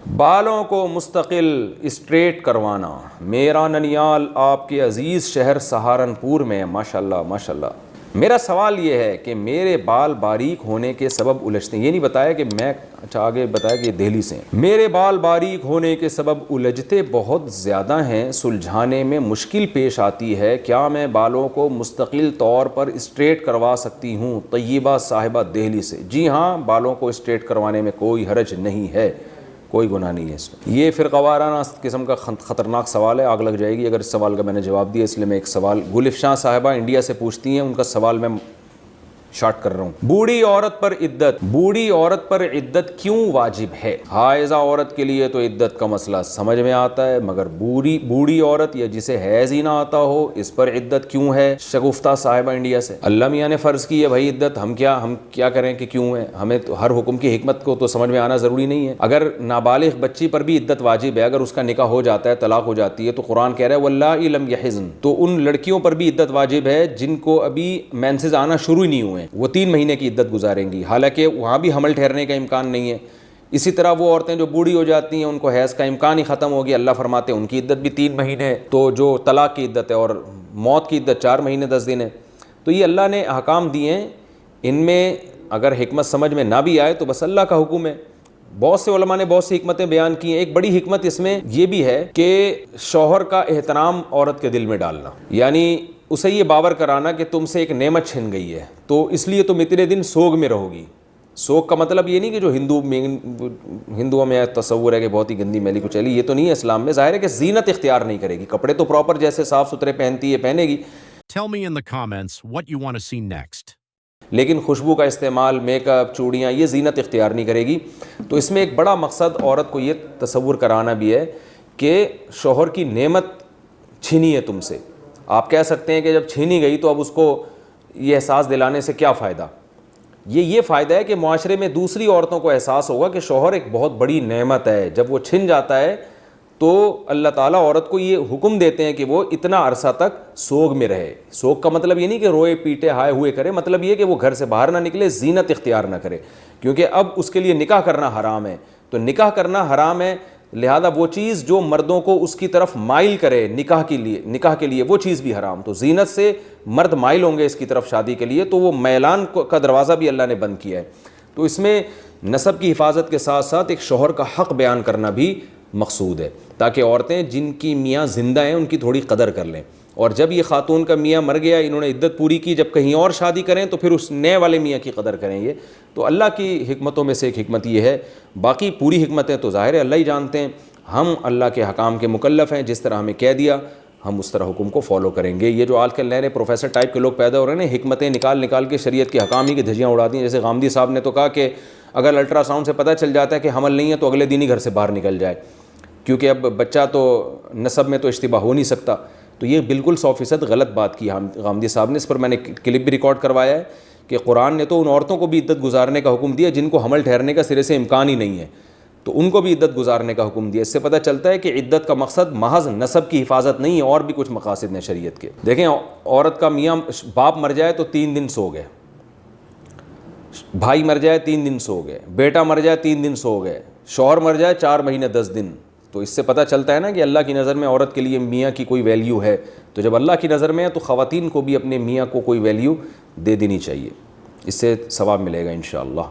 بالوں کو مستقل اسٹریٹ کروانا۔ میرا ننیال آپ کے عزیز شہر سہارنپور میں، ماشاءاللہ ماشاءاللہ۔ میرا سوال یہ ہے کہ میرے بال باریک ہونے کے سبب الجھتے ہیں، یہ نہیں بتایا کہ میں، اچھا آگے بتایا کہ دہلی سے ہیں۔ میرے بال باریک ہونے کے سبب الجھتے بہت زیادہ ہیں، سلجھانے میں مشکل پیش آتی ہے، کیا میں بالوں کو مستقل طور پر اسٹریٹ کروا سکتی ہوں؟ طیبہ صاحبہ دہلی سے۔ جی ہاں، بالوں کو اسٹریٹ کروانے میں کوئی حرج نہیں ہے، کوئی گناہ نہیں ہے اس میں۔ یہ فرقہ وارانہ قسم کا خطرناک سوال ہے، آگ لگ جائے گی اگر اس سوال کا میں نے جواب دیا، اس لیے میں ایک سوال گلفشاں صاحبہ انڈیا سے پوچھتی ہیں، ان کا سوال میں شارٹ کر رہا ہوں۔ بوڑھی عورت پر عدت کیوں واجب ہے؟ حائضہ عورت کے لیے تو عدت کا مسئلہ سمجھ میں آتا ہے، مگر بوڑھی عورت یا جسے حیض ہی نہ آتا ہو، اس پر عدت کیوں ہے؟ شگفتہ صاحبہ انڈیا سے۔ اللہ میاں نے فرض کی ہے بھائی عدت، ہم کیا کریں کہ کیوں ہے؟ ہمیں تو ہر حکم کی حکمت کو تو سمجھ میں آنا ضروری نہیں ہے۔ اگر نابالغ بچی پر بھی عدت واجب ہے، اگر اس کا نکاح ہو جاتا ہے، طلاق ہو جاتی ہے، تو قرآن کہہ رہا ہے واللائی لم یحضن، تو ان لڑکیوں پر بھی عدت واجب ہے جن کو ابھی مینسز آنا شروع ہی نہیں ہوئے، وہ 3 مہینے کی عدت گزاریں گی، حالانکہ وہاں بھی حمل ٹھہرنے کا امکان نہیں ہے۔ اسی طرح وہ عورتیں جو بوڑھی ہو جاتی ہیں، ان کو حیض کا امکان ہی ختم ہو گیا، اللہ فرماتے ہیں ان کی عدت بھی 3 مہینے ہے، تو جو طلاق کی عدت ہے اور موت کی عدت 4 مہینے 10 دن ہے۔ تو یہ اللہ نے احکام دیے ہیں، ان میں اگر حکمت سمجھ میں نہ بھی آئے تو بس اللہ کا حکم ہے۔ بہت سے علماء نے بہت سی حکمتیں بیان کی ہیں، ایک بڑی حکمت اس میں یہ بھی ہے کہ شوہر کا احترام عورت کے دل میں ڈالنا، یعنی اسے یہ باور کرانا کہ تم سے ایک نعمت چھن گئی ہے، تو اس لیے تم اتنے دن سوگ میں رہو گی۔ سوگ کا مطلب یہ نہیں کہ جو ہندوؤں میں تصور ہے کہ بہت ہی گندی میلی کو چلی، یہ تو نہیں ہے اسلام میں۔ ظاہر ہے کہ زینت اختیار نہیں کرے گی، کپڑے تو پراپر جیسے صاف ستھرے پہنتی ہے پہنے گی، Tell me in the comments what you want to see next. لیکن خوشبو کا استعمال، میک اپ، چوڑیاں، یہ زینت اختیار نہیں کرے گی۔ تو اس میں ایک بڑا مقصد عورت کو یہ تصور کرانا بھی ہے کہ شوہر کی نعمت چھینی ہے تم سے۔ آپ کہہ سکتے ہیں کہ جب چھینی گئی تو اب اس کو یہ احساس دلانے سے کیا فائدہ؟ یہ فائدہ ہے کہ معاشرے میں دوسری عورتوں کو احساس ہوگا کہ شوہر ایک بہت بڑی نعمت ہے۔ جب وہ چھن جاتا ہے تو اللہ تعالیٰ عورت کو یہ حکم دیتے ہیں کہ وہ اتنا عرصہ تک سوگ میں رہے۔ سوگ کا مطلب یہ نہیں کہ روئے پیٹے ہائے ہوئے کرے، مطلب یہ کہ وہ گھر سے باہر نہ نکلے، زینت اختیار نہ کرے، کیونکہ اب اس کے لیے نکاح کرنا حرام ہے۔ تو نکاح کرنا حرام ہے، لہذا وہ چیز جو مردوں کو اس کی طرف مائل کرے نکاح کے لیے وہ چیز بھی حرام۔ تو زینت سے مرد مائل ہوں گے اس کی طرف شادی کے لیے، تو وہ میلان کا دروازہ بھی اللہ نے بند کیا ہے۔ تو اس میں نسب کی حفاظت کے ساتھ ساتھ ایک شوہر کا حق بیان کرنا بھی مقصود ہے، تاکہ عورتیں جن کی میاں زندہ ہیں ان کی تھوڑی قدر کر لیں، اور جب یہ خاتون کا میاں مر گیا، انہوں نے عدت پوری کی، جب کہیں اور شادی کریں تو پھر اس نئے والے میاں کی قدر کریں گے۔ تو اللہ کی حکمتوں میں سے ایک حکمت یہ ہے، باقی پوری حکمتیں تو ظاہر ہے اللہ ہی جانتے ہیں، ہم اللہ کے حکام کے مکلف ہیں، جس طرح ہمیں کہہ دیا ہم اس طرح حکم کو فالو کریں گے۔ یہ جو آج کل نئے نئے پروفیسر ٹائپ کے لوگ پیدا ہو رہے ہیں، حکمتیں نکال کے شریعت کے حکام ہی کی دھجیاں اڑا دی ہیں، جیسے غامدی صاحب نے تو کہا کہ اگر الٹرا ساؤنڈ سے پتہ چل جاتا ہے کہ حمل نہیں ہے تو اگلے دن ہی گھر سے باہر نکل جائے، کیونکہ اب بچہ تو نسب میں تو اشتباہ ہو نہیں سکتا۔ تو یہ بالکل 100% غلط بات کی غامدی صاحب نے، اس پر میں نے کلپ بھی ریکارڈ کروایا ہے کہ قرآن نے تو ان عورتوں کو بھی عدت گزارنے کا حکم دیا جن کو حمل ٹھہرنے کا سرے سے امکان ہی نہیں ہے، تو ان کو بھی عدت گزارنے کا حکم دیا۔ اس سے پتہ چلتا ہے کہ عدت کا مقصد محض نسب کی حفاظت نہیں ہے، اور بھی کچھ مقاصد ہیں شریعت کے۔ دیکھیں، عورت کا میاں باپ مر جائے تو 3 دن سو گئے، بھائی مر جائے 3 دن سو گئے، بیٹا مر جائے 3 دن سو گئے، شوہر مر جائے 4 مہینے 10 دن۔ تو اس سے پتہ چلتا ہے نا کہ اللہ کی نظر میں عورت کے لیے میاں کی کوئی ویلیو ہے۔ تو جب اللہ کی نظر میں ہے تو خواتین کو بھی اپنے میاں کو کوئی ویلیو دے دینی چاہیے، اس سے ثواب ملے گا انشاءاللہ۔